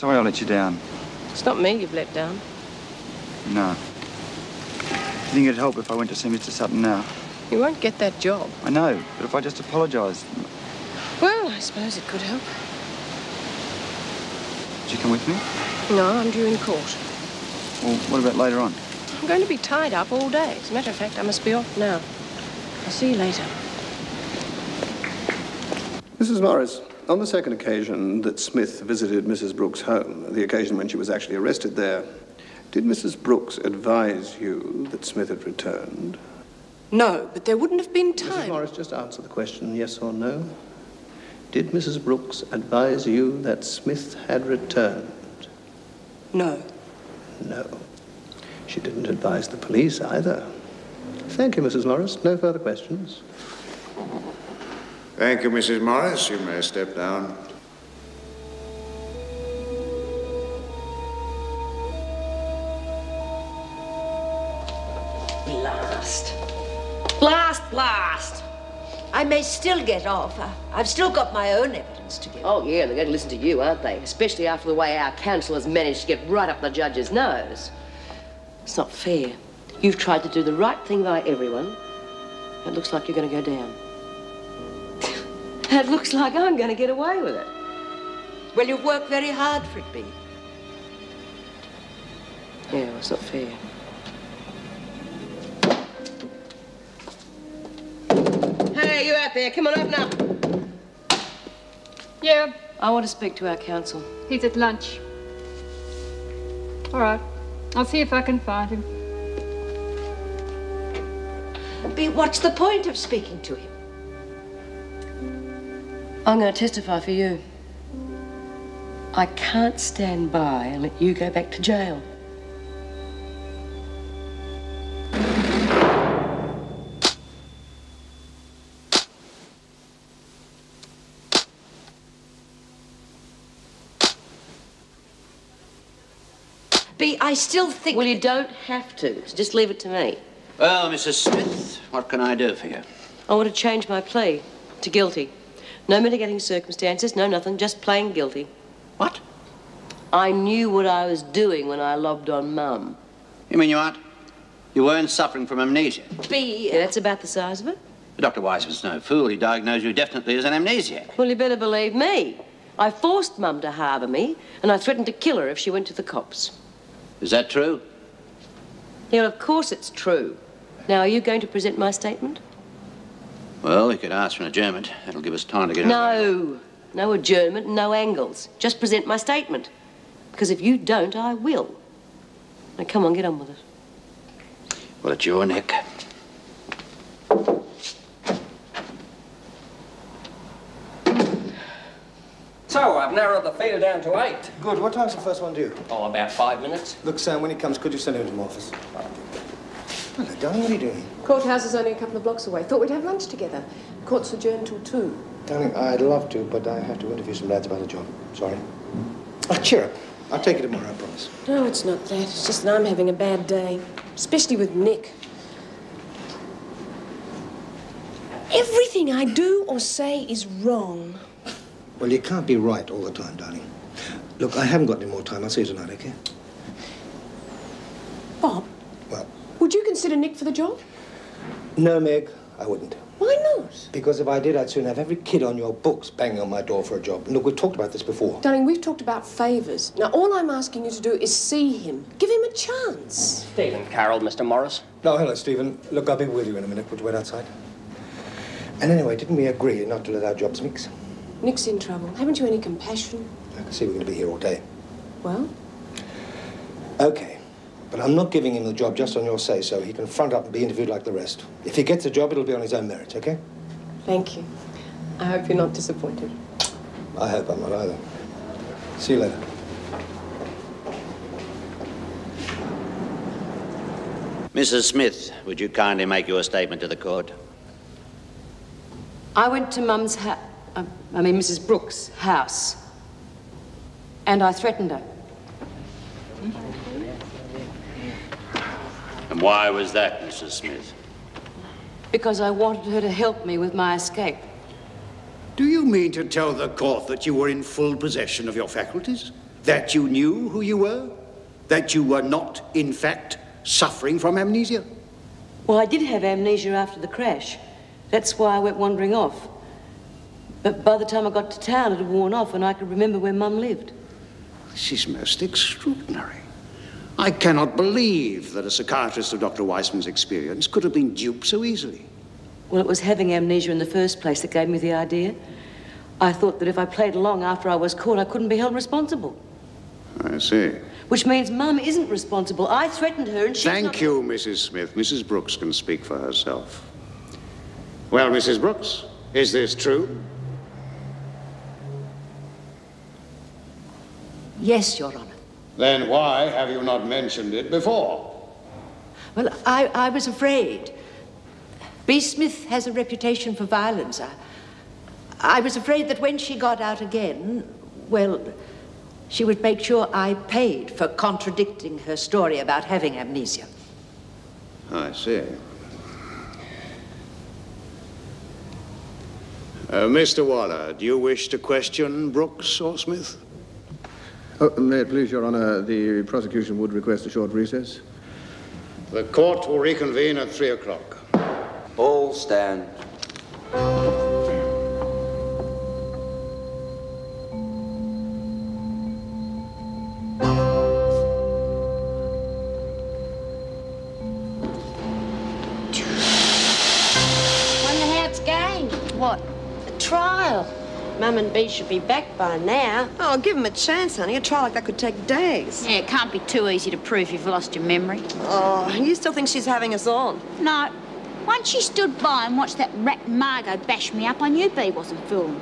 Sorry I let you down. It's not me you've let down. No. Do you think it'd help if I went to see Mr. Sutton now? You won't get that job. I know, but if I just apologised... Well, I suppose it could help. Would you come with me? No, I'm due in court. Well, what about later on? I'm going to be tied up all day. As a matter of fact, I must be off now. I'll see you later. Mrs. Morris, on the second occasion that Smith visited Mrs. Brooks' home, the occasion when she was actually arrested there, did Mrs. Brooks advise you that Smith had returned? No, but there wouldn't have been time. Mrs. Morris, just answer the question, yes or no. Did Mrs. Brooks advise you that Smith had returned? No. No. She didn't advise the police either. Thank you, Mrs. Morris. No further questions. Thank you, Mrs. Morris. You may step down. Blast. Blast, blast. I may still get off. I've still got my own evidence to give. Oh, yeah, they're going to listen to you, aren't they? Especially after the way our counsel has managed to get right up the judge's nose. It's not fair. You've tried to do the right thing by everyone. It looks like you're going to go down. It looks like I'm going to get away with it. Well, you've worked very hard for it, Bea. Yeah, well, it's not fair. Hey, you out there, come on, open up. Yeah, I want to speak to our counsel. he's at lunch. All right, I'll see if I can find him. Bea, what's the point of speaking to him? I'm going to testify for you. I can't stand by and let you go back to jail. Bea, I still think... Well, you don't have to. So just leave it to me. Well, Mrs. Smith, what can I do for you? I want to change my plea to guilty. No mitigating circumstances, no nothing, just plain guilty. What? I knew what I was doing when I lobbed on Mum. You mean you aren't? You weren't suffering from amnesia? Bea... Yeah, that's about the size of it. Dr. Wiseman's no fool. He diagnosed you definitely as an amnesiac. Well, you better believe me. I forced Mum to harbour me, and I threatened to kill her if she went to the cops. Is that true? Yeah, well, of course it's true. Now, are you going to present my statement? Well, you could ask for an adjournment. That'll give us time to get... No adjournment, no angles. Just present my statement. Because if you don't, I will. Now, come on, get on with it. Well, it's your neck. So, I've narrowed the field down to 8. Good. What time's the first one due? Oh, about 5 minutes. Look, Sam, when he comes, could you send him to my office? Hello, darling, what are you doing? Courthouse is only a couple of blocks away. Thought we'd have lunch together. Court's adjourned till 2. Darling, I'd love to, but I have to interview some lads about a job. Sorry. Oh, cheer up. I'll take you tomorrow, I promise. No, it's not that. It's just that I'm having a bad day. Especially with Nick. Everything I do or say is wrong. Well, you can't be right all the time, darling. Look, I haven't got any more time. I'll see you tonight, okay? Bob? Well? Would you consider Nick for the job? No, Meg, I wouldn't. Why not? Because if I did, I'd soon have every kid on your books banging on my door for a job. And look, we've talked about this before. Darling, we've talked about favours. Now, all I'm asking you to do is see him. Give him a chance. Stephen Carroll, Mr. Morris. No, hello, Stephen. Look, I'll be with you in a minute. Would you wait outside? And anyway, didn't we agree not to let our jobs mix? Nick's in trouble. Haven't you any compassion? I can see we're going to be here all day. Well? Okay. But I'm not giving him the job just on your say-so. He can front up and be interviewed like the rest. If he gets a job, it'll be on his own merits, okay? Thank you. I hope you're not disappointed. I hope I'm not either. See you later. Mrs. Smith, would you kindly make your statement to the court? I went to Mum's Mrs. Brooks' house. And I threatened her. And why was that, Mrs. Smith? Because I wanted her to help me with my escape. Do you mean to tell the court that you were in full possession of your faculties? That you knew who you were? That you were not, in fact, suffering from amnesia? Well, I did have amnesia after the crash. That's why I went wandering off. But by the time I got to town, it had worn off and I could remember where Mum lived. This is most extraordinary. I cannot believe that a psychiatrist of Dr. Weissman's experience could have been duped so easily. Well, it was having amnesia in the first place that gave me the idea. I thought that if I played along after I was caught, I couldn't be held responsible. I see. Which means Mum isn't responsible. I threatened her and she... Thank you, Mrs. Smith. Mrs. Brooks can speak for herself. Well, Mrs. Brooks, is this true? Yes, Your Honour. Then why have you not mentioned it before? Well, I was afraid. B. Smith has a reputation for violence. I was afraid that when she got out again, well, she would make sure I paid for contradicting her story about having amnesia. I see. Mr. Waller, do you wish to question Brooks or Smith? May it please Your Honour, the prosecution would request a short recess. The court will reconvene at 3 o'clock. All stand. Wonder how it's going. What? The trial. Mum and B should be back by now. Oh, give him a chance, honey. A trial like that could take days. Yeah, it can't be too easy to prove you've lost your memory. Oh, you still think she's having us on? No. Once she stood by and watched that rat Margot bash me up, I knew B wasn't fooling.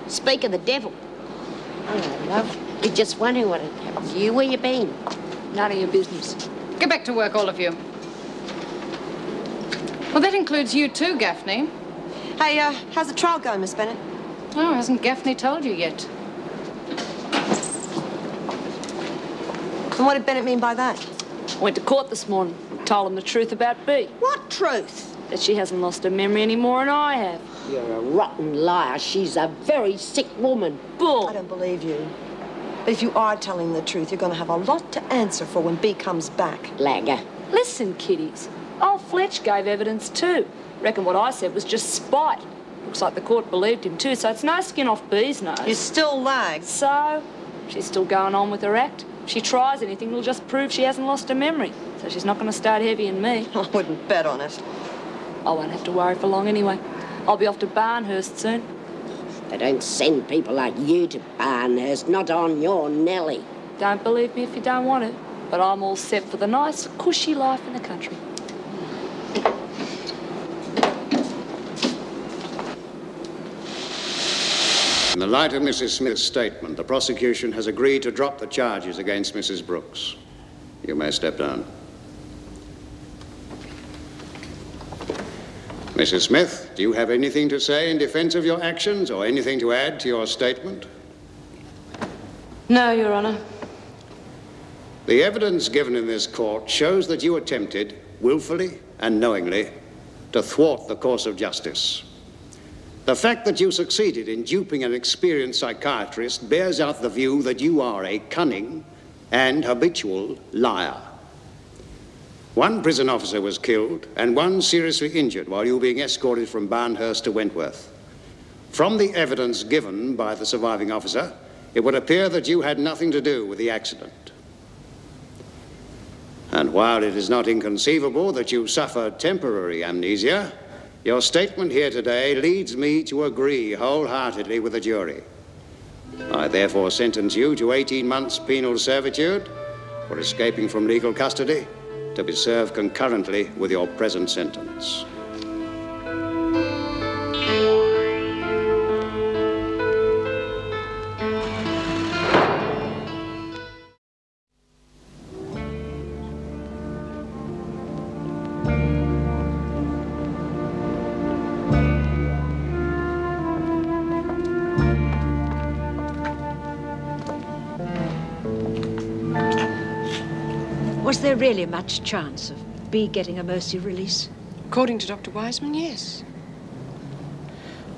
Speak of the devil. Hello, love. We're just wondering what had happened to you. Where you been? None of your business. Get back to work, all of you. Well, that includes you too, Gaffney. Hey, how's the trial going, Miss Bennett? Oh, hasn't Gaffney told you yet? And what did Bennett mean by that? Went to court this morning. Told him the truth about B. What truth? That she hasn't lost her memory any more than I have. You're a rotten liar. She's a very sick woman. Bull. I don't believe you. But if you are telling the truth, you're going to have a lot to answer for when B comes back. Lagger. Listen, kiddies. Old Fletch gave evidence too. Reckon what I said was just spite. Looks like the court believed him too, so it's no skin off B's nose. You still lag. So, she's still going on with her act. If she tries anything, it'll just prove she hasn't lost her memory. So she's not going to start heavy on me. I wouldn't bet on it. I won't have to worry for long anyway. I'll be off to Barnhurst soon. They don't send people like you to Barnhurst, not on your Nellie. Don't believe me if you don't want to, but I'm all set for the nice, cushy life in the country. In the light of Mrs. Smith's statement, the prosecution has agreed to drop the charges against Mrs. Brooks. You may step down. Mrs. Smith, do you have anything to say in defense of your actions or anything to add to your statement? No, Your Honour. The evidence given in this court shows that you attempted, willfully and knowingly, to thwart the course of justice. The fact that you succeeded in duping an experienced psychiatrist bears out the view that you are a cunning and habitual liar. One prison officer was killed and one seriously injured while you were being escorted from Barnhurst to Wentworth. From the evidence given by the surviving officer, it would appear that you had nothing to do with the accident. And while it is not inconceivable that you suffered temporary amnesia, your statement here today leads me to agree wholeheartedly with the jury. I therefore sentence you to 18 months penal servitude for escaping from legal custody, to be served concurrently with your present sentence. Was there really much chance of B getting a mercy release? According to Dr. Wiseman, yes.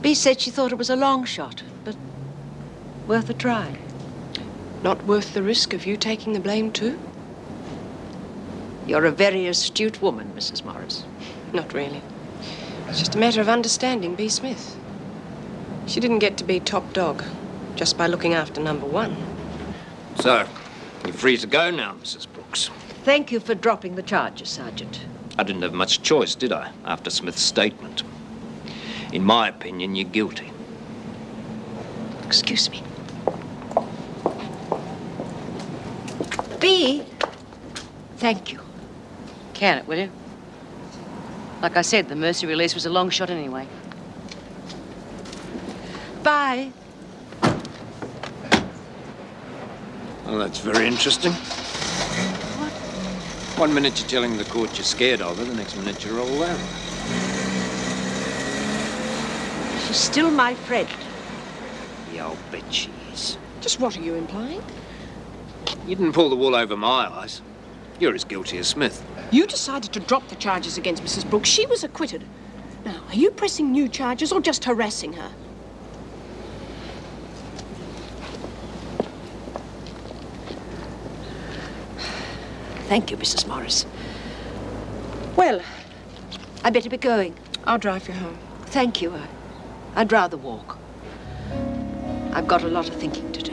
B said she thought it was a long shot, but worth a try. Not worth the risk of you taking the blame too? You're a very astute woman, Mrs. Morris. Not really. It's just a matter of understanding B. Smith. She didn't get to be top dog just by looking after number one. So, you're free to go now, Mrs. Brooks. Thank you for dropping the charges, Sergeant. I didn't have much choice, did I, after Smith's statement? In my opinion, you're guilty. Excuse me. B, thank you. Can it, will you? Like I said, the mercy release was a long shot anyway. Bye. Well, that's very interesting. What? One minute you're telling the court you're scared of her, the next minute you're all over. She's still my friend. Yeah, I'll bet she is. Just what are you implying? You didn't pull the wool over my eyes. You're as guilty as Smith. You decided to drop the charges against Mrs. Brooks. She was acquitted. Now, are you pressing new charges or just harassing her? Thank you, Mrs. Morris. Well, I better be going. I'll drive you home. Thank you. I'd rather walk. I've got a lot of thinking to do.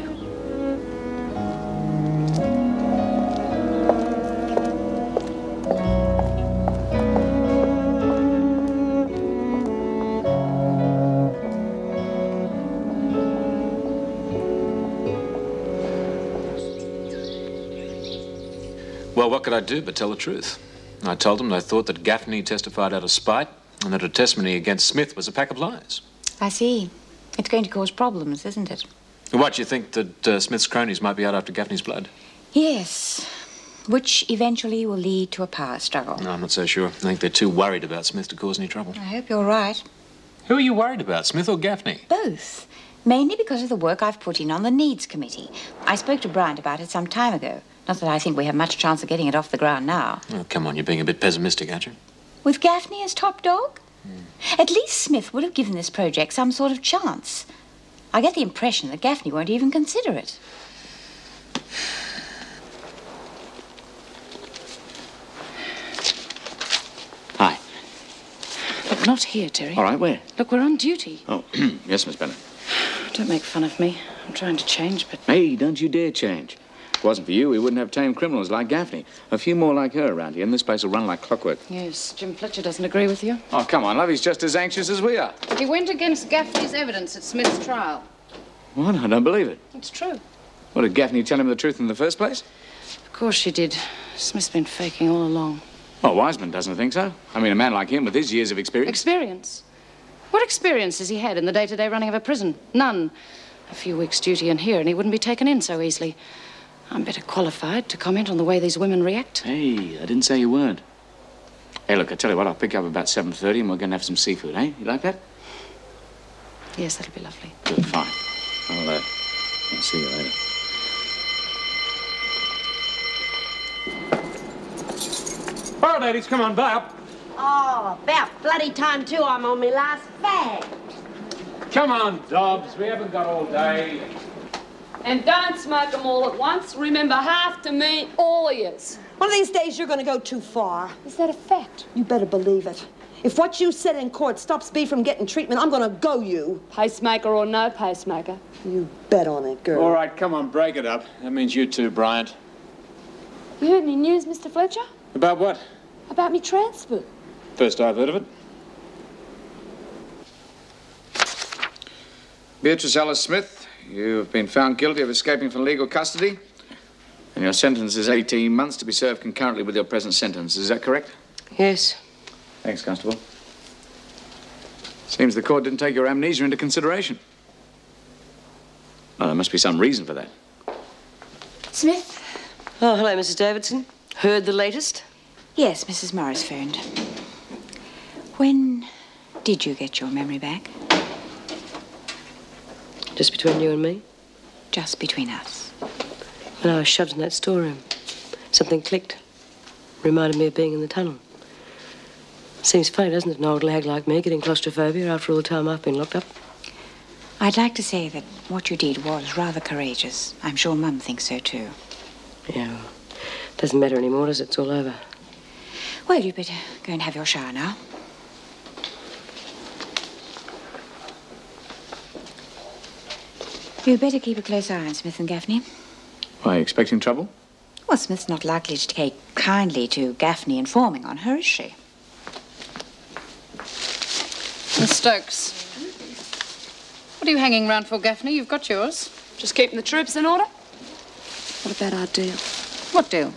Well, what could I do but tell the truth? I told them I thought that Gaffney testified out of spite and that her testimony against Smith was a pack of lies. I see. It's going to cause problems, isn't it? What, you think that Smith's cronies might be out after Gaffney's blood? Yes. Which eventually will lead to a power struggle. No, I'm not so sure. I think they're too worried about Smith to cause any trouble. I hope you're right. Who are you worried about, Smith or Gaffney? Both. Mainly because of the work I've put in on the Needs Committee. I spoke to Bryant about it some time ago. Not that I think we have much chance of getting it off the ground now. Oh, come on, you're being a bit pessimistic, aren't you? With Gaffney as top dog? At least Smith would have given this project some sort of chance. I get the impression that Gaffney won't even consider it. Hi. Look, not here, Terry. All right, where? Look, we're on duty. Oh, yes, Miss Bennett. Don't make fun of me. I'm trying to change, but... Hey, don't you dare change. If it wasn't for you, we wouldn't have tame criminals like Gaffney. A few more like her around here, and this place will run like clockwork. Yes, Jim Fletcher doesn't agree with you. Oh, come on, love. He's just as anxious as we are. He went against Gaffney's evidence at Smith's trial. What? I don't believe it. It's true. What, did Gaffney tell him the truth in the first place? Of course she did. Smith's been faking all along. Well, Wiseman doesn't think so. I mean, a man like him with his years of experience. Experience? What experience has he had in the day-to-day running of a prison? None. A few weeks' duty in here, and he wouldn't be taken in so easily. I'm better qualified to comment on the way these women react. Hey, I didn't say you weren't. Hey, look, I tell you what, I'll pick you up about 7:30 and we're going to have some seafood, eh? You like that? Yes, that'll be lovely. Good, fine. I'll see you later. All right, ladies, come on, buy up. Oh, about bloody time, too. I'm on my last bag. Come on, Dobbs. We haven't got all day. And don't smoke them all at once. Remember, half to me, all of yous. One of these days, you're going to go too far. Is that a fact? You better believe it. If what you said in court stops B from getting treatment, I'm going to go you. Pacemaker or no pacemaker. You bet on it, girl. All right, come on, break it up. That means you too, Bryant. You heard any news, Mr. Fletcher? About what? About me transfer. First I've heard of it. Beatrice Ellis Smith, you have been found guilty of escaping from legal custody, and your sentence is 18 months to be served concurrently with your present sentence. Is that correct? Yes. Thanks, Constable. Seems the court didn't take your amnesia into consideration. Well, there must be some reason for that. Smith? Oh, hello, Mrs. Davidson. Heard the latest? Yes, Mrs. Morris phoned. When did you get your memory back? Just between you and me? Just between us. When I was shoved in that storeroom, something clicked. Reminded me of being in the tunnel. Seems funny, doesn't it, an old lag like me getting claustrophobia after all the time I've been locked up? I'd like to say that what you did was rather courageous. I'm sure Mum thinks so too. Yeah, doesn't matter anymore, does it? It's all over. Well, you'd better go and have your shower now. You'd better keep a close eye on Smith and Gaffney. Why, are you expecting trouble? Well, Smith's not likely to take kindly to Gaffney informing on her, is she? Miss Stokes. What are you hanging round for, Gaffney? You've got yours. Just keeping the troops in order. What about our deal? What deal?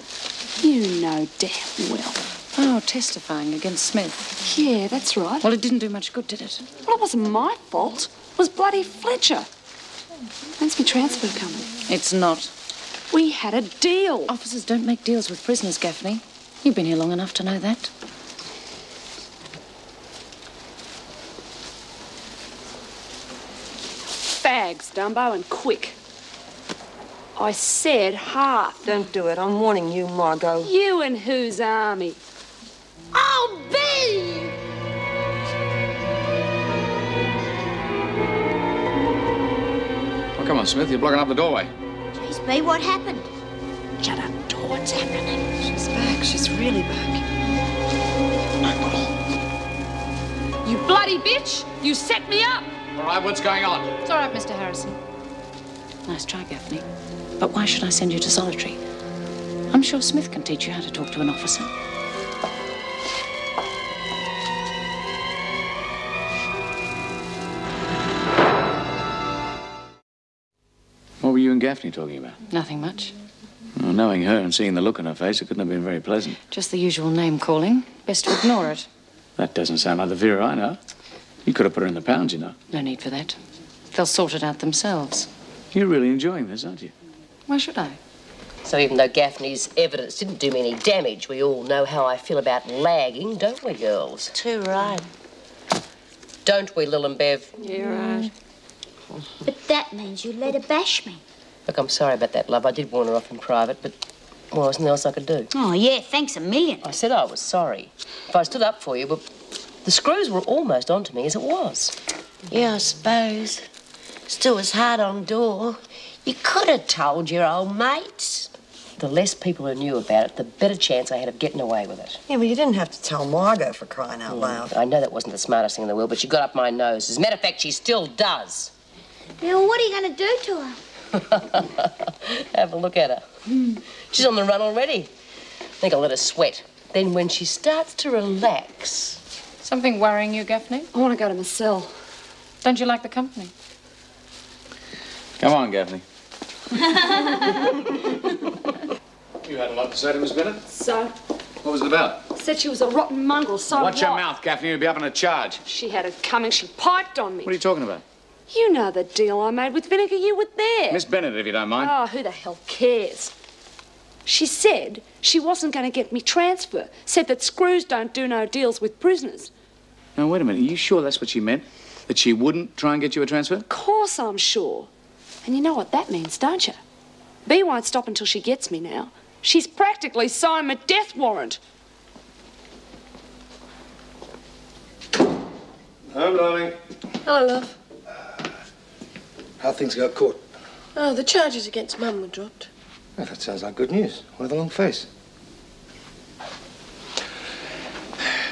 You know damn well. Oh, testifying against Smith. Yeah, that's right. Well, it didn't do much good, did it? Well, it wasn't my fault. It was bloody Fletcher. When's my transfer coming? It's not. We had a deal. Officers don't make deals with prisoners, Gaffney. You've been here long enough to know that. Fags, Dumbo, and quick. I said half. Don't do it. I'm warning you, Margot. You and whose army? Oh, Bee! Oh, come on, Smith. You're blocking up the doorway. Jeez, Bee, what happened? Shut up, door. What's happening? She's back. She's really back. You bloody bitch! You set me up! All right, what's going on? It's all right, Mr. Harrison. Nice try, Gaffney. But why should I send you to solitary? I'm sure Smith can teach you how to talk to an officer. What were you and Gaffney talking about? Nothing much. Well, knowing her and seeing the look on her face, it couldn't have been very pleasant. Just the usual name-calling. Best to ignore it. That doesn't sound like the Vera I know. You could have put her in the pounds, you know. No need for that. They'll sort it out themselves. You're really enjoying this, aren't you? Why should I? So even though Gaffney's evidence didn't do me any damage, we all know how I feel about lagging, don't we, girls? Too right. Don't we, Lil and Bev? Yeah, right. But that means you let her bash me. Look, I'm sorry about that, love. I did warn her off in private, but well, there was nothing else I could do. Oh, yeah, thanks a million. I said I was sorry. If I stood up for you, but the screws were almost onto me as it was. Yeah, I suppose. Still was hard on door. You could have told your old mates. The less people who knew about it, the better chance I had of getting away with it. Yeah, but you didn't have to tell Margot, for crying out loud. I know that wasn't the smartest thing in the world, but she got up my nose. As a matter of fact, she still does. Yeah, well, what are you going to do to her? Have a look at her. She's on the run already. I think I'll let her sweat. Then when she starts to relax... Something worrying you, Gaffney? I want to go to my cell. Don't you like the company? Come on, Gaffney. You had a lot to say to Miss Bennett? So? What was it about? Said she was a rotten mongrel, so Watch your mouth, Gaffney. You'll be up on a charge. She had it coming. She piped on me. What are you talking about? You know the deal I made with Vinegar. You were there. Miss Bennett, if you don't mind. Oh, who the hell cares? She said she wasn't going to get me transfer. Said that screws don't do no deals with prisoners. Now, wait a minute. Are you sure that's what she meant? That she wouldn't try and get you a transfer? Of course I'm sure. And you know what that means, don't you? Bea won't stop until she gets me now. She's practically signed my death warrant. Home, darling. Hello, love. How things go at court? Oh, the charges against Mum were dropped. Well, that sounds like good news. Why the long face?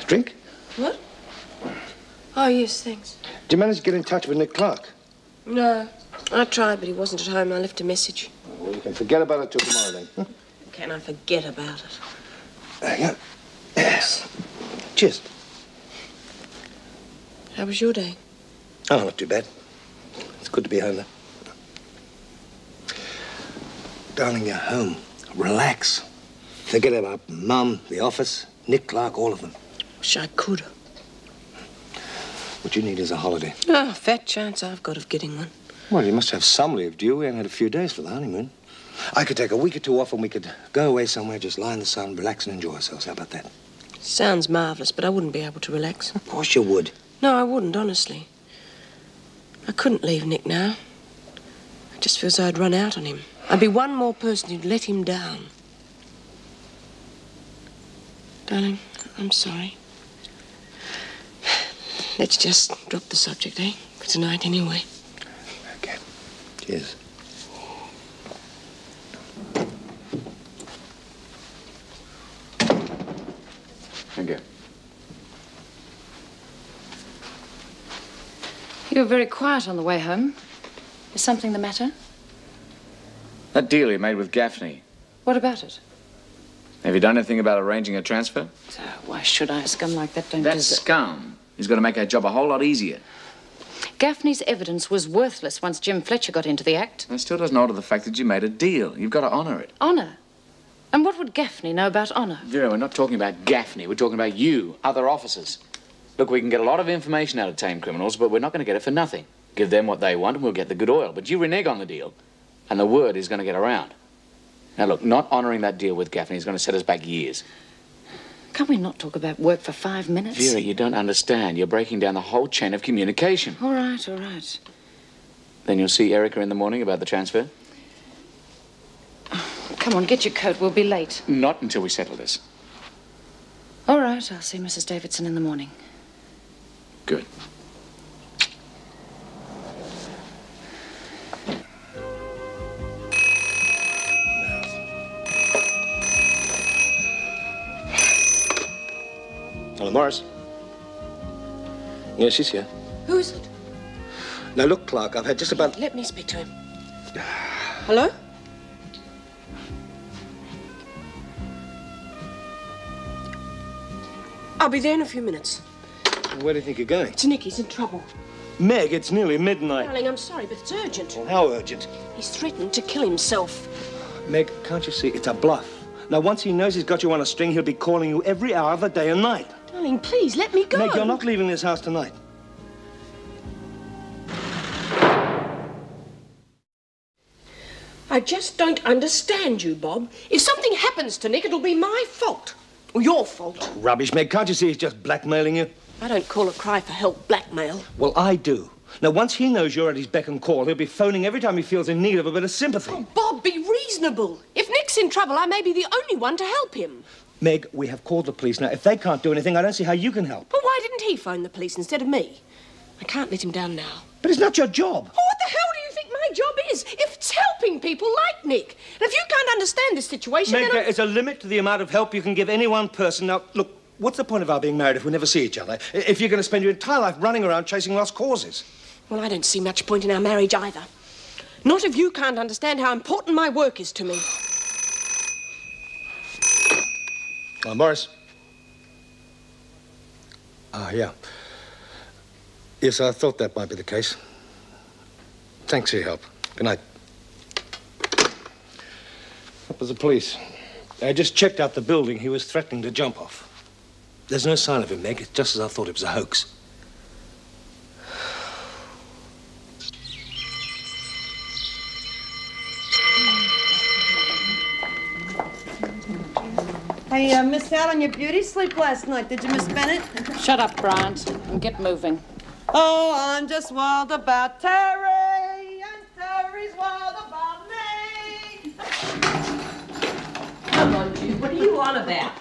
Drink? What? Oh, yes, thanks. Did you manage to get in touch with Nick Clark? No, I tried, but he wasn't at home. I left a message. Well, you can forget about it till tomorrow, then. Huh? Can I forget about it? Yeah. Yes. Cheers. How was your day? Oh, not too bad. It's good to be home, though. Darling, you're home. Relax. Forget about Mum, the office, Nick Clark, all of them. Wish I could. What you need is a holiday. Oh, fat chance I've got of getting one. Well, you must have some leave, do you? We only had a few days for the honeymoon. I could take a week or two off and we could go away somewhere, just lie in the sun, relax and enjoy ourselves. How about that? Sounds marvellous, but I wouldn't be able to relax. Of course you would. No, I wouldn't, honestly. I couldn't leave Nick now. I just feel as though I'd run out on him. I'd be one more person who'd let him down. Darling, I'm sorry. Let's just drop the subject, eh? For tonight, anyway. Cheers. Thank you. You were very quiet on the way home. Is something the matter? That deal you made with Gaffney. What about it? Have you done anything about arranging a transfer? Why should I? A scum like that don't That deserve... scum is going to make our job a whole lot easier. Gaffney's evidence was worthless once Jim Fletcher got into the act. That still doesn't alter the fact that you made a deal. You've got to honour it. Honour? And what would Gaffney know about honour? Vera, we're not talking about Gaffney. We're talking about you, other officers. Look, we can get a lot of information out of tame criminals, but we're not going to get it for nothing. Give them what they want and we'll get the good oil. But you renege on the deal, and the word is going to get around. Now, look, not honouring that deal with Gaffney is going to set us back years. Can't we not talk about work for 5 minutes? Vera, you don't understand. You're breaking down the whole chain of communication. All right, all right. Then you'll see Erica in the morning about the transfer? Come on, get your coat. We'll be late. Not until we settle this. All right, I'll see Mrs. Davidson in the morning. Good. Hello, Morris. Yeah, she's here. Who is it? Now, look, Clark, I've had just about... Let me speak to him. Hello? I'll be there in a few minutes. Where do you think you're going? It's Nick. He's in trouble. Meg, it's nearly midnight. Darling, I'm sorry, but it's urgent. How urgent? He's threatened to kill himself. Meg, can't you see? It's a bluff. Now, once he knows he's got you on a string, he'll be calling you every hour of the day and night. Darling, please, let me go. Meg, you're not leaving this house tonight. I just don't understand you, Bob. If something happens to Nick, it'll be my fault. Or your fault. Rubbish, Meg. Can't you see he's just blackmailing you? I don't call a cry for help blackmail. Well, I do. Now, once he knows you're at his beck and call, he'll be phoning every time he feels in need of a bit of sympathy. Oh, Bob, be reasonable. If Nick's in trouble, I may be the only one to help him. Meg, we have called the police. Now, if they can't do anything, I don't see how you can help. But why didn't he phone the police instead of me? I can't let him down now. But it's not your job. Oh, what the hell do you think my job is? If it's helping people like Nick. And if you can't understand this situation, Meg, then there is a limit to the amount of help you can give any one person. Now, look, what's the point of our being married if we never see each other? If you're going to spend your entire life running around chasing lost causes? Well, I don't see much point in our marriage either. Not if you can't understand how important my work is to me. Morris. Yeah. Yes, I thought that might be the case. Thanks for your help. Good night. That was the police. I just checked out the building he was threatening to jump off. There's no sign of him, Meg. It's just as I thought it was a hoax. Hey, missed out on your beauty sleep last night, did you, Miss Bennett? Shut up, Bryant, and get moving. Oh, I'm just wild about Terry, and Terry's wild about me. Come on, Jude, what are you on about?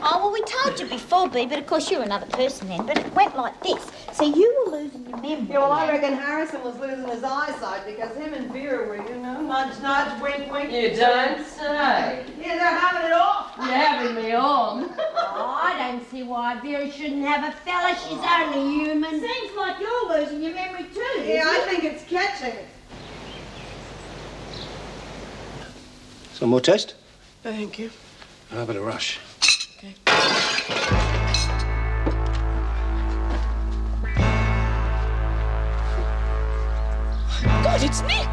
Oh, well, we told you before, Bea, but of course you're another person then. But it went like this. So you were losing your memory. Yeah, well, I reckon Harrison was losing his eyesight because him and Vera were, you know, nudge, nudge, wink, wink. You don't say. Yeah, they're having it off. You're having me on. Oh, I don't see why Vera shouldn't have a fella. She's only human. Seems like you're losing your memory too. Yeah, I think it's catching. Some more toast? Thank you. I better rush. Okay. God, it's Nick!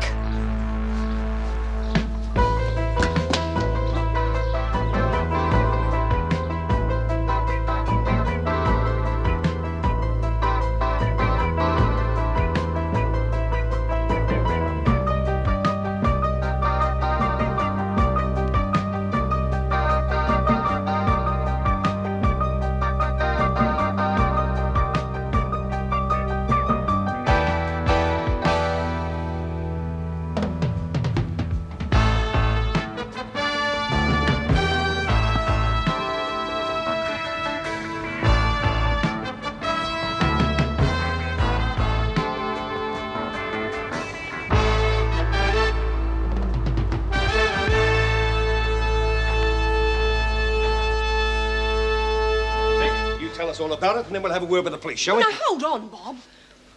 us all about it, and then we'll have a word with the police, shall we? Now, hold on, Bob.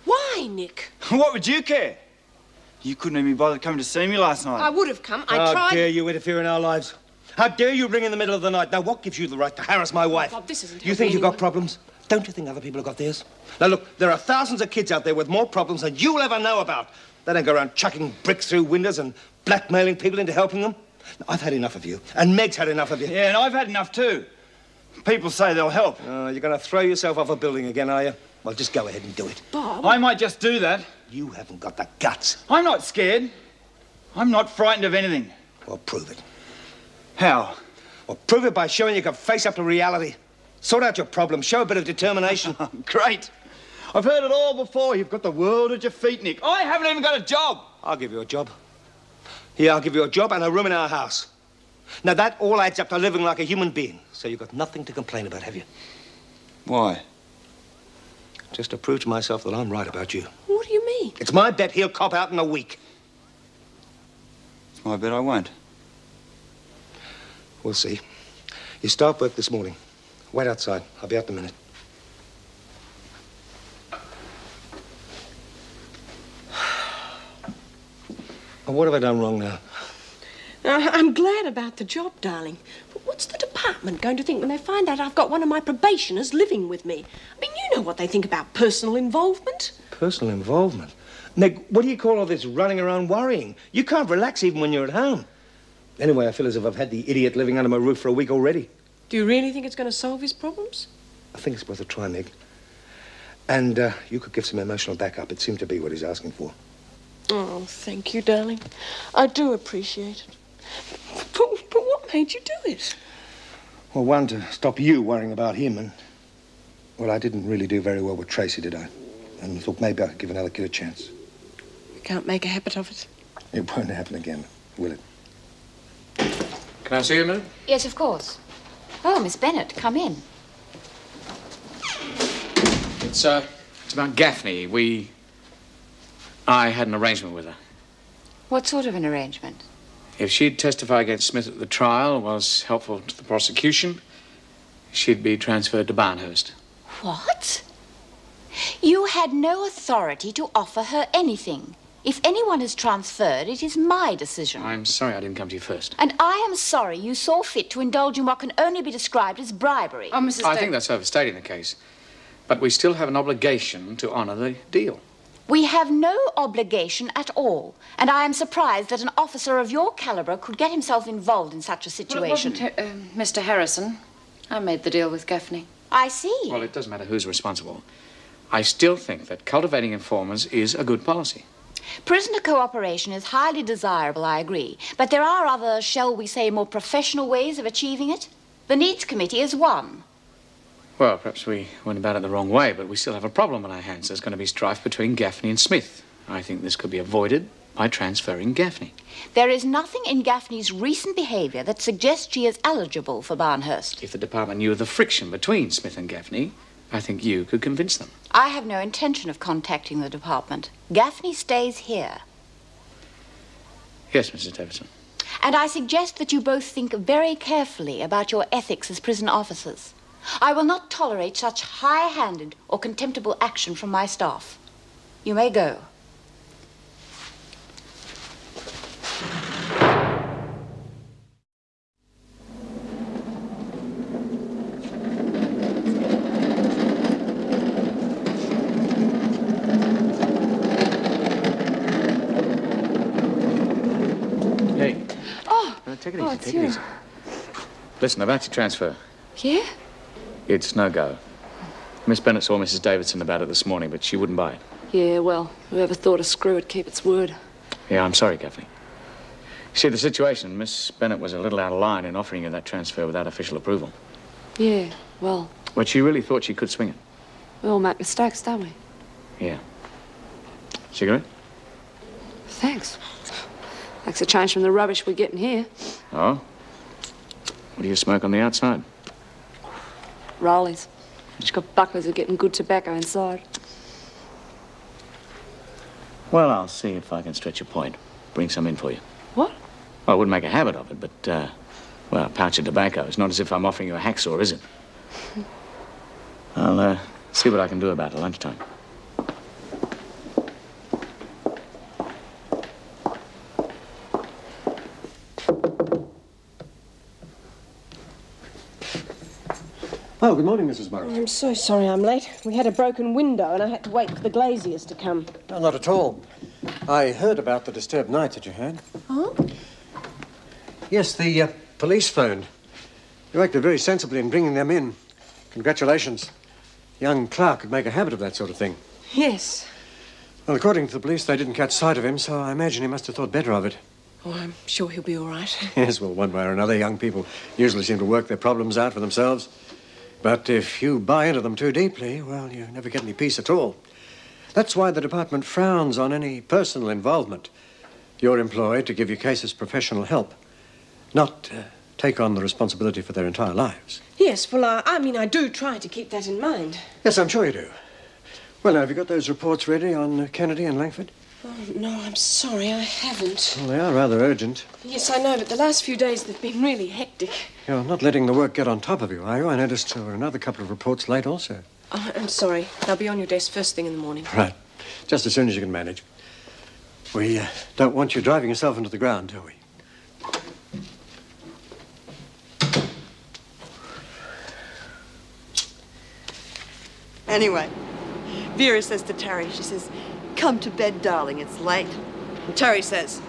Why, Nick? What would you care? You couldn't even be bothered coming to see me last night. I would have come. I How tried... dare you interfere in our lives? How dare you ring in the middle of the night? Now, what gives you the right to harass my wife? Bob, this isn't You think you've got anyone. problems? Don't you think other people have got theirs? Now, look, there are thousands of kids out there with more problems than you'll ever know about. They don't go around chucking bricks through windows and blackmailing people into helping them. Now, I've had enough of you, and Meg's had enough of you. Yeah, and I've had enough too. People say they'll help. You're going to throw yourself off a building again, are you? Well, just go ahead and do it. Bob? I might just do that. You haven't got the guts. I'm not scared. I'm not frightened of anything. Well, prove it. How? Well, prove it by showing you can face up to reality. Sort out your problems. Show a bit of determination. Great. I've heard it all before. You've got the world at your feet, Nick. I haven't even got a job. I'll give you a job. Yeah, I'll give you a job and a room in our house. Now, that all adds up to living like a human being. So you've got nothing to complain about, have you? Why? Just to prove to myself that I'm right about you. What do you mean? It's my bet he'll cop out in a week. It's my bet I won't. We'll see. You start work this morning. Wait outside. I'll be out in a minute. What have I done wrong now? I'm glad about the job, darling. But what's the department going to think when they find out I've got one of my probationers living with me? I mean, you know what they think about personal involvement. Personal involvement? Meg, what do you call all this running around worrying? You can't relax even when you're at home. Anyway, I feel as if I've had the idiot living under my roof for a week already. Do you really think it's going to solve his problems? I think it's worth a try, Meg. And you could give some emotional backup. It seemed to be what he's asking for. Oh, thank you, darling. I do appreciate it. But what made you do it? Well, one, to stop you worrying about him, and... Well, I didn't really do very well with Tracy, did I? And I thought maybe I could give another kid a chance. You can't make a habit of it. It won't happen again, will it? Can I see you a minute? Yes, of course. Oh, Miss Bennett, come in. It's about Gaffney. I had an arrangement with her. What sort of an arrangement? If she'd testify against Smith at the trial, was helpful to the prosecution, she'd be transferred to Barnhurst. What? You had no authority to offer her anything. If anyone is transferred, it is my decision. I'm sorry I didn't come to you first. And I am sorry you saw fit to indulge in what can only be described as bribery. Oh, Mrs. I think that's overstating the case. But we still have an obligation to honor the deal. We have no obligation at all, and I am surprised that an officer of your caliber could get himself involved in such a situation. Well, it wasn't Mr. Harrison. I made the deal with Gaffney. I see. Well, it doesn't matter who's responsible. I still think that cultivating informers is a good policy. Prisoner cooperation is highly desirable, I agree, but there are other, shall we say, more professional ways of achieving it. The Needs Committee is one. Well, perhaps we went about it the wrong way, but we still have a problem on our hands. There's going to be strife between Gaffney and Smith. I think this could be avoided by transferring Gaffney. There is nothing in Gaffney's recent behavior that suggests she is eligible for Barnhurst. If the department knew of the friction between Smith and Gaffney, I think you could convince them. I have no intention of contacting the department. Gaffney stays here. Yes, Mrs. Davidson. And I suggest that you both think very carefully about your ethics as prison officers. I will not tolerate such high-handed or contemptible action from my staff. You may go. Hey. Oh. Take it Oh, easy, it's take you. it easy. Listen, about your transfer. Yeah? It's no go. Miss Bennett saw Mrs. Davidson about it this morning, but she wouldn't buy it. Yeah, well, whoever thought a screw would keep its word. Yeah, I'm sorry, Gaffney. You see, the situation, Miss Bennett was a little out of line in offering you that transfer without official approval. Yeah, well, But she really thought she could swing it. we all make mistakes, don't we? Yeah. Cigarette? Thanks. Makes a change from the rubbish we get in here. Oh? What do you smoke on the outside? Rollies. She's got buckets of getting good tobacco inside. Well, I'll see if I can stretch a point. Bring some in for you. What? Well, I wouldn't make a habit of it, but, well, a pouch of tobacco. It's not as if I'm offering you a hacksaw, is it? I'll see what I can do about it lunchtime. Oh, good morning, Mrs. Morris. I'm so sorry I'm late. We had a broken window and I had to wait for the glaziers to come. No, not at all. I heard about the disturbed night that you had. Oh? Yes, the police phoned. You acted very sensibly in bringing them in. Congratulations. Young Clark could make a habit of that sort of thing. Yes. Well, according to the police, they didn't catch sight of him, so I imagine he must have thought better of it. Oh, I'm sure he'll be all right. Yes, well, one way or another, young people usually seem to work their problems out for themselves. But if you buy into them too deeply, well, you never get any peace at all. That's why the department frowns on any personal involvement. You're employed to give your cases professional help, not take on the responsibility for their entire lives. Yes, well, I do try to keep that in mind. Yes, I'm sure you do. Well, now, have you got those reports ready on Kennedy and Langford? Oh, no, I'm sorry, I haven't. Well, they are rather urgent. Yes, I know, but the last few days they've been really hectic. You're not letting the work get on top of you, are you? I noticed there were another couple of reports late also. Oh, I'm sorry. They'll be on your desk first thing in the morning. Right. Just as soon as you can manage. We don't want you driving yourself into the ground, do we? Anyway, Vera says to Terry, she says, "Come to bed, darling, it's late." And Terry says,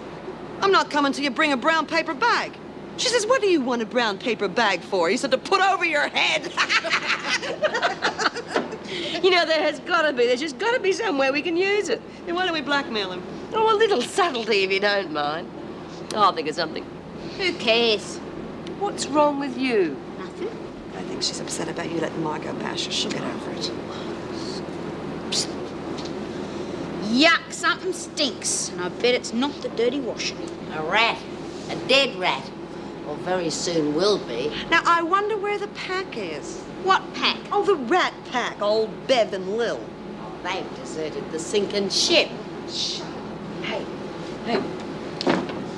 "I'm not coming till you bring a brown paper bag." She says, "What do you want a brown paper bag for?" He said, "To put over your head." You know, there's just got to be some way we can use it. Then why don't we blackmail him? Oh, a little subtlety, if you don't mind. I'll think of something. Who cares? What's wrong with you? Nothing. I think she's upset about you letting Margot bash her. She'll get over it. Yuck, something stinks. And I bet it's not the dirty washing. A rat. A dead rat. Or very soon will be. Now, I wonder where the pack is. What pack? Oh, the rat pack. Old Bev and Lil. Oh, they've deserted the sinking ship. Hey.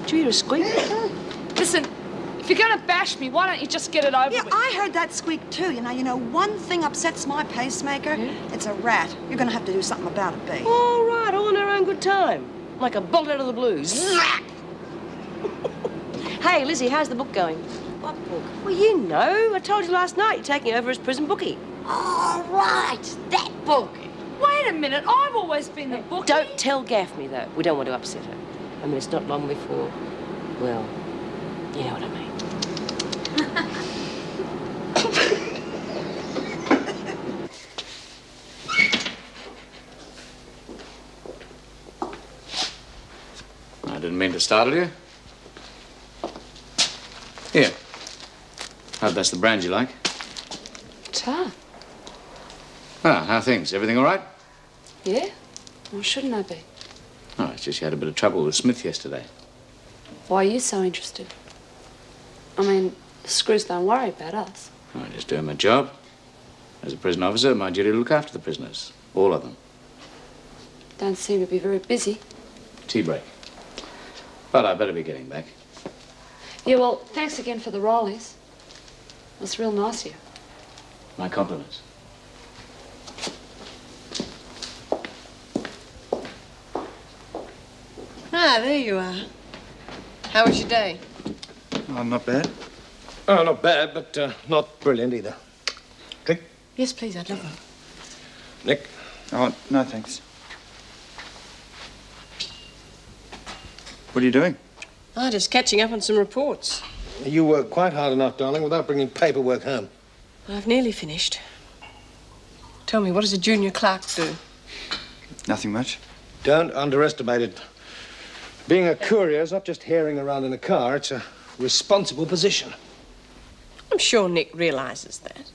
Did you hear a squeak? Listen, if you're going to bash me, why don't you just get it over with? Yeah, I heard that squeak too. You know, one thing upsets my pacemaker. Yeah? It's a rat. You're going to have to do something about it, Bea. All right, all in our own good time. Like a bolt out of the blue. Zap! Hey, Lizzie, how's the book going? What book? Well, you know. I told you last night you're taking over as prison bookie. Oh, right. That book. Wait a minute. I've always been the bookie. Don't tell Gaffney, though. We don't want to upset her. I mean, it's not long before, well, you know what I mean. I didn't mean to startle you. Here. Hope that's the brand you like. It's her. Ah, how are things? Everything all right? Yeah? Why shouldn't I be? Oh, it's just you had a bit of trouble with Smith yesterday. Why are you so interested? I mean, the screws don't worry about us. I'm just doing my job. As a prison officer, my duty to look after the prisoners. All of them. Don't seem to be very busy. Tea break. But I better be getting back. Yeah, well, thanks again for the rollies. It's real nice of you. My compliments. Ah, there you are. How was your day? Oh, not bad. Oh, not bad, but not brilliant either. Drink? Yes, please, I'd love one. Nick? Oh, no, thanks. What are you doing? Oh, just catching up on some reports. You work quite hard enough, darling, without bringing paperwork home. I've nearly finished. Tell me, what does a junior clerk do? Nothing much. Don't underestimate it. Being a courier is not just herring around in a car. It's a responsible position. I'm sure Nick realises that.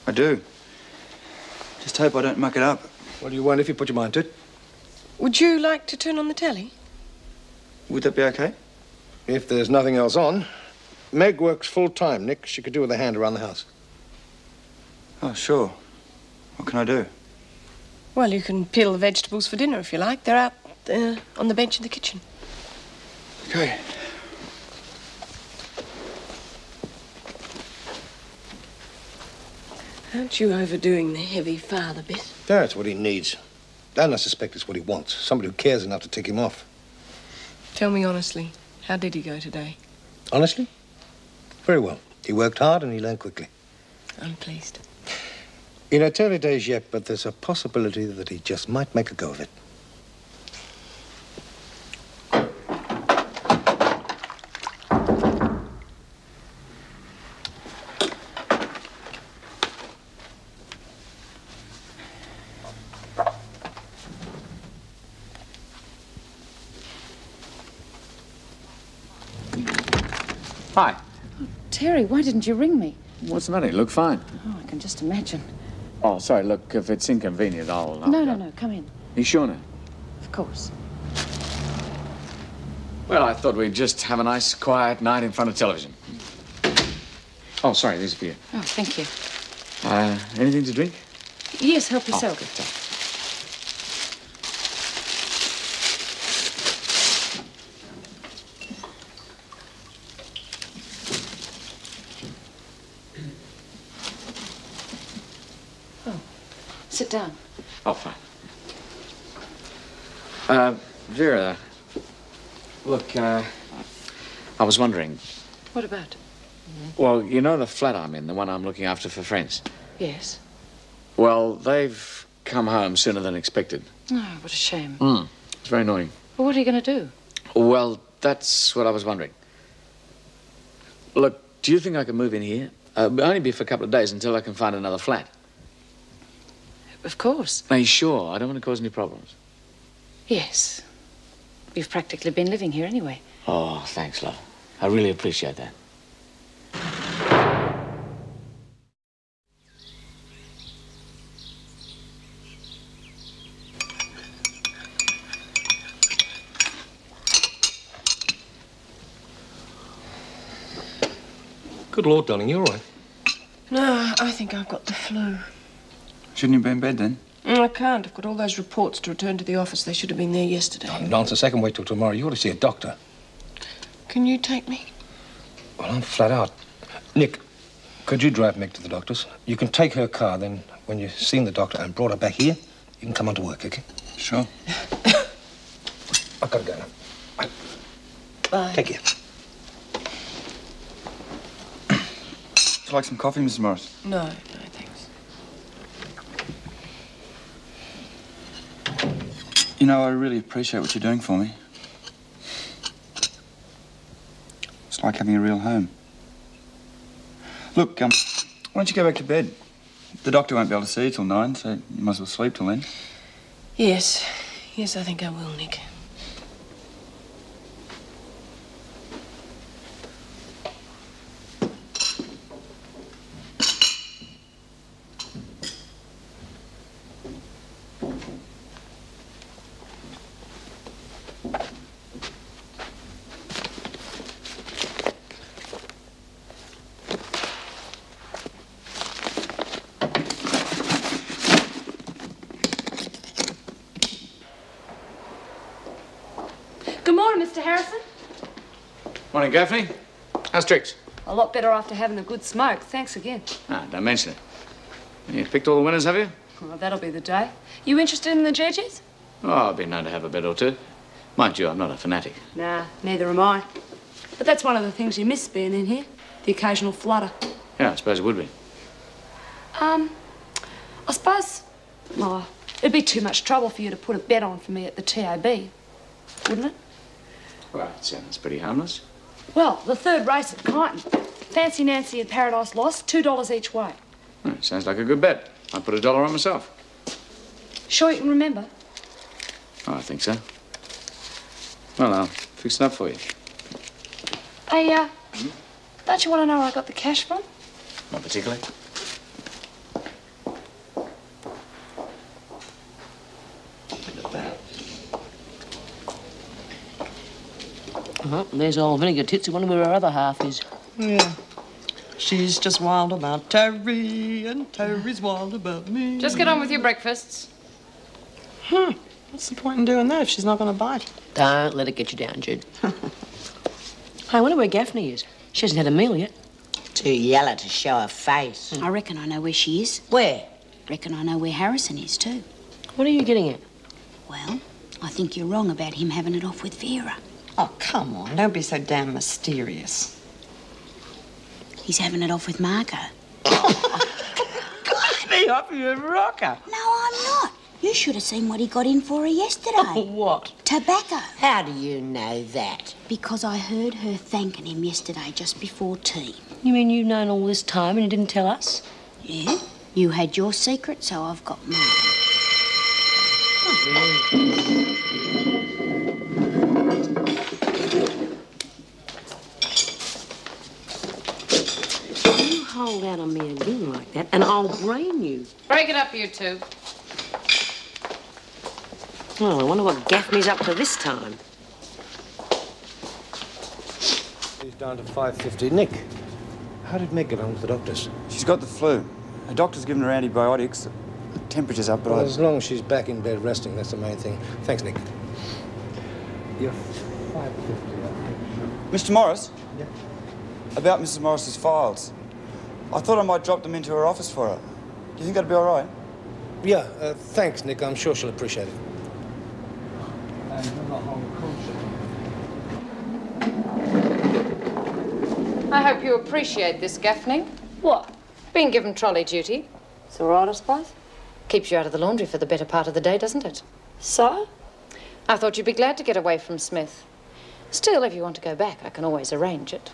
I do. Just hope I don't muck it up. What do you want if you put your mind to it? Would you like to turn on the telly? Would that be okay? If there's nothing else on. Meg works full-time, Nick. She could do with a hand around the house. Oh, sure. What can I do? Well, you can peel the vegetables for dinner if you like. They're out on the bench in the kitchen. Okay. Aren't you overdoing the heavy father bit? That's what he needs. And I suspect it's what he wants. Somebody who cares enough to tick him off. Tell me honestly, how did he go today? Honestly? Very well. He worked hard and he learned quickly. I'm pleased. You know, it's early days yet, but there's a possibility that he just might make a go of it. Hi. Oh, Terry, why didn't you ring me? What's the matter? You look fine. Oh, I can just imagine. Oh, sorry. Look, if it's inconvenient, I'll No, come in. You sure now? Of course. Well, I thought we'd just have a nice, quiet night in front of television. Oh, sorry. These are for you. Oh, thank you. Anything to drink? Yes, help yourself. Sit down. Oh, fine. Vera, look, I was wondering. What about? Well, you know the flat I'm in, the one I'm looking after for friends? Yes. Well, they've come home sooner than expected. Oh, what a shame. It's very annoying. Well, what are you going to do? Well, that's what I was wondering. Look, do you think I can move in here? Only be for a couple of days until I can find another flat. Of course. Are you sure? I don't want to cause any problems. Yes. You've practically been living here anyway. Oh, thanks, love. I really appreciate that. Good Lord, darling, you all right? No, I think I've got the flu. Shouldn't you be in bed then? I can't. I've got all those reports to return to the office. They should have been there yesterday. Oh, nonsense. I can wait till tomorrow. You ought to see a doctor. Can you take me? Well, I'm flat out. Nick, could you drive Meg to the doctor's? You can take her car, then when you've seen the doctor and brought her back here, you can come on to work, okay? Sure. I've got to go now. Bye. Bye. Take care. Would you like some coffee, Mrs. Morris? No, thanks. You know, I really appreciate what you're doing for me. It's like having a real home. Look, why don't you go back to bed? The doctor won't be able to see you till 9, so you might as well sleep till then. Yes. Yes, I think I will, Nick. Good morning, Mr. Harrison. Morning, Gaffney. How's tricks? A lot better after having a good smoke. Thanks again. Ah, don't mention it. You picked all the winners, have you? Well, that'll be the day. You interested in the judges? Oh, I've been known to have a bet or two. Mind you, I'm not a fanatic. Nah, neither am I. But that's one of the things you miss being in here. The occasional flutter. Yeah, I suppose it would be. I suppose... Oh, it'd be too much trouble for you to put a bet on for me at the TAB, wouldn't it? Well, it sounds pretty harmless. Well, the third race at Kyneton. Fancy Nancy and Paradise Lost, $2 each way. Oh, sounds like a good bet. I'd put $1 on myself. Sure you can remember? Oh, I think so. Well, I'll fix it up for you. Hey, don't you want to know where I got the cash from? Not particularly. Oh, there's old Vinegar Tits. I wonder where her other half is. Yeah. She's just wild about Terry, and Terry's wild about me. Just get on with your breakfasts. What's the point in doing that if she's not going to bite? Don't let it get you down, Jude. Hey, I wonder where Gaffney is. She hasn't had a meal yet. Too yellow to show her face. I reckon I know where she is. Where? Reckon I know where Harrison is, too. What are you getting at? Well, I think you're wrong about him having it off with Vera. Oh, come on. Don't be so damn mysterious. He's having it off with Margot. Gosh, me off you a rocker. No, I'm not. You should have seen what he got in for her yesterday. What? Tobacco. How do you know that? Because I heard her thanking him yesterday just before tea. You mean you've known all this time and you didn't tell us? Yeah. You had your secret, so I've got mine. You hold out on me again like that, and I'll brain you. Break it up, you two. Well, I wonder what Gaffney's up to this time. He's down to 550. Nick, how did Meg get on with the doctors? She's got the flu. Her doctor's given her antibiotics. The temperature's up, but Well, as long as she's back in bed resting, that's the main thing. Thanks, Nick. You're 550. Mr. Morris? Yeah? About Mrs. Morris's files. I thought I might drop them into her office for her. Do you think that'd be all right? Yeah, thanks, Nick. I'm sure she'll appreciate it. I hope you appreciate this, Gaffney. What? Being given trolley duty. It's all right, I suppose. Keeps you out of the laundry for the better part of the day, doesn't it? So? I thought you'd be glad to get away from Smith. Still, if you want to go back, I can always arrange it.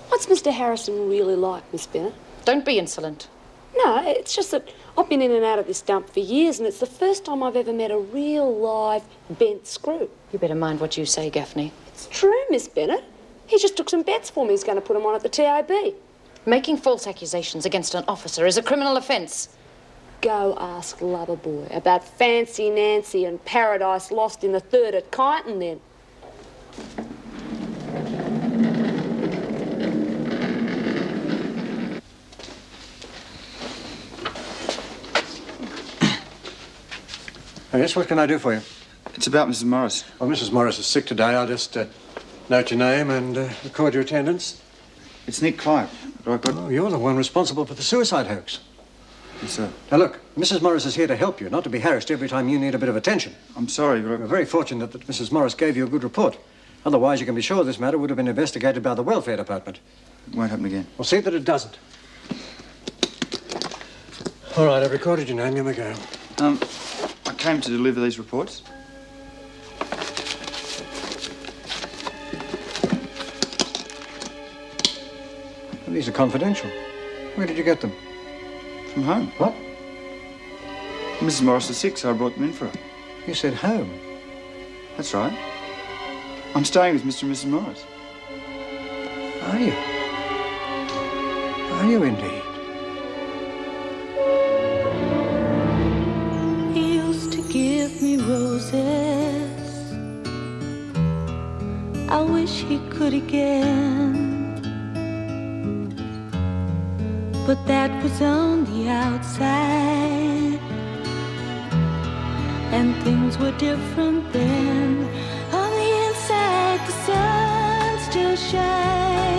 What's Mr. Harrison really like, Miss Bennett? Don't be insolent. No, it's just that I've been in and out of this dump for years, and it's the first time I've ever met a real, live, bent screw. You better mind what you say, Gaffney. It's true, Miss Bennett. He just took some bets for me. He's going to put them on at the TAB. Making false accusations against an officer is a criminal offence. Go ask Loverboy about Fancy Nancy and Paradise Lost in the Third at Kyneton, then. Oh, yes, what can I do for you? It's about Mrs. Morris. Well, Mrs. Morris is sick today. I'll just note your name and record your attendance. It's Nick Clark. Oh, you're the one responsible for the suicide hoax. Yes, sir. Now, look, Mrs. Morris is here to help you, not to be harassed every time you need a bit of attention. I'm sorry, but We're very fortunate that Mrs. Morris gave you a good report. Otherwise, you can be sure this matter would have been investigated by the Welfare Department. It won't happen again. We'll see that it doesn't. All right, I've recorded your name. Here we go. I came to deliver these reports. Well, these are confidential. Where did you get them? From home. What? Mrs. Morris is sick, so I brought them in for her. You said home. That's right. I'm staying with Mr. and Mrs. Morris. Are you? Are you indeed? He used to give me roses. I wish he could again. But that was on the outside, and things were different then. On the inside, the sun still shines.